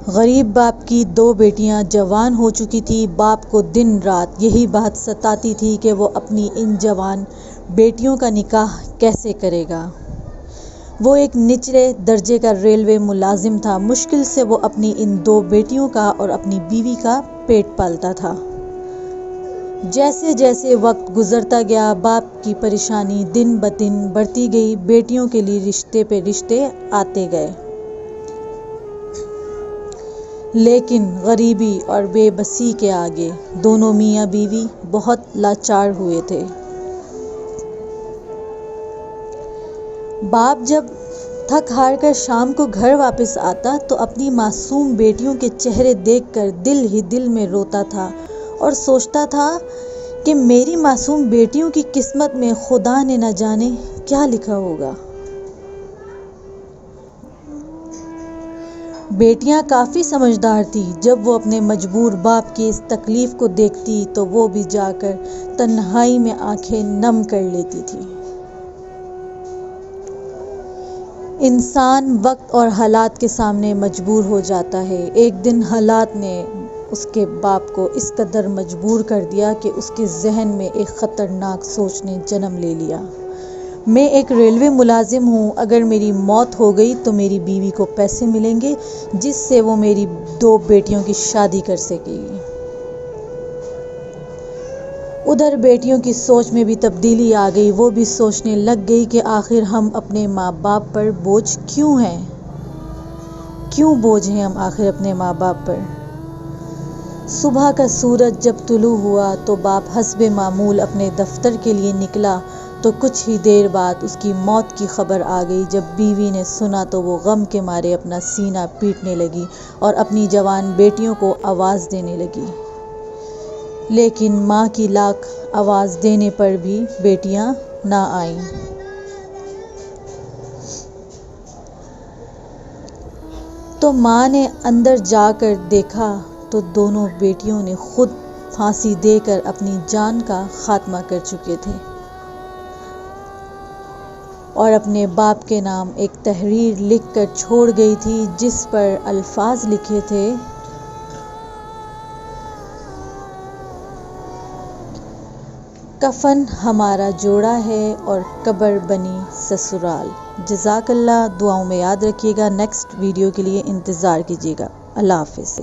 غریب باپ کی 2 بیٹیاں جوان ہو چکی تھیں۔ باپ کو دن رات یہی بات ستاتی تھی کہ وہ اپنی ان جوان بیٹیوں کا نکاح کیسے کرے گا۔ وہ ایک نچلے درجے کا ریلوے ملازم تھا۔ مشکل سے وہ اپنی ان 2 بیٹیوں کا اور اپنی بیوی کا پیٹ پالتا تھا۔ جیسے جیسے وقت گزرتا گیا، باپ کی پریشانی دن بدن بڑھتی گئی۔ بیٹیوں کے لیے رشتے پہ رشتے آتے گئے، لیکن غریبی اور بے بسی کے آگے دونوں میاں بیوی بہت لاچار ہوئے تھے۔ باپ جب تھک ہار کر شام کو گھر واپس آتا تو اپنی معصوم بیٹیوں کے چہرے دیکھ کر دل ہی دل میں روتا تھا اور سوچتا تھا کہ میری معصوم بیٹیوں کی قسمت میں خدا نے نہ جانے کیا لکھا ہوگا۔ بیٹیاں کافی سمجھدار تھیں۔ جب وہ اپنے مجبور باپ کی اس تکلیف کو دیکھتی تو وہ بھی جا کر تنہائی میں آنکھیں نم کر لیتی تھی۔ انسان وقت اور حالات کے سامنے مجبور ہو جاتا ہے۔ ایک دن حالات نے اس کے باپ کو اس قدر مجبور کر دیا کہ اس کے ذہن میں ایک خطرناک سوچ نے جنم لے لیا۔ میں ایک ریلوے ملازم ہوں، اگر میری موت ہو گئی تو میری بیوی کو پیسے ملیں گے جس سے وہ میری 2 بیٹیوں کی شادی کر سکے گی۔ ادھر بیٹیوں کی سوچ میں بھی تبدیلی آ گئی۔ وہ بھی سوچنے لگ گئی کہ آخر ہم اپنے ماں باپ پر بوجھ کیوں ہیں؟ کیوں بوجھ ہیں ہم آخر اپنے ماں باپ پر؟ صبح کا سورج جب طلوع ہوا تو باپ حسب معمول اپنے دفتر کے لیے نکلا تو کچھ ہی دیر بعد اس کی موت کی خبر آ گئی۔ جب بیوی نے سنا تو وہ غم کے مارے اپنا سینہ پیٹنے لگی اور اپنی جوان بیٹیوں کو آواز دینے لگی، لیکن ماں کی لاکھ آواز دینے پر بھی بیٹیاں نہ آئیں۔ تو ماں نے اندر جا کر دیکھا تو دونوں بیٹیوں نے خود پھانسی دے کر اپنی جان کا خاتمہ کر چکے تھے اور اپنے باپ کے نام ایک تحریر لکھ کر چھوڑ گئی تھی جس پر الفاظ لکھے تھے، کفن ہمارا جوڑا ہے اور قبر بنی سسرال۔ جزاک اللہ، دعاؤں میں یاد رکھیے گا۔ نیکسٹ ویڈیو کے لیے انتظار کیجیے گا۔ اللہ حافظ۔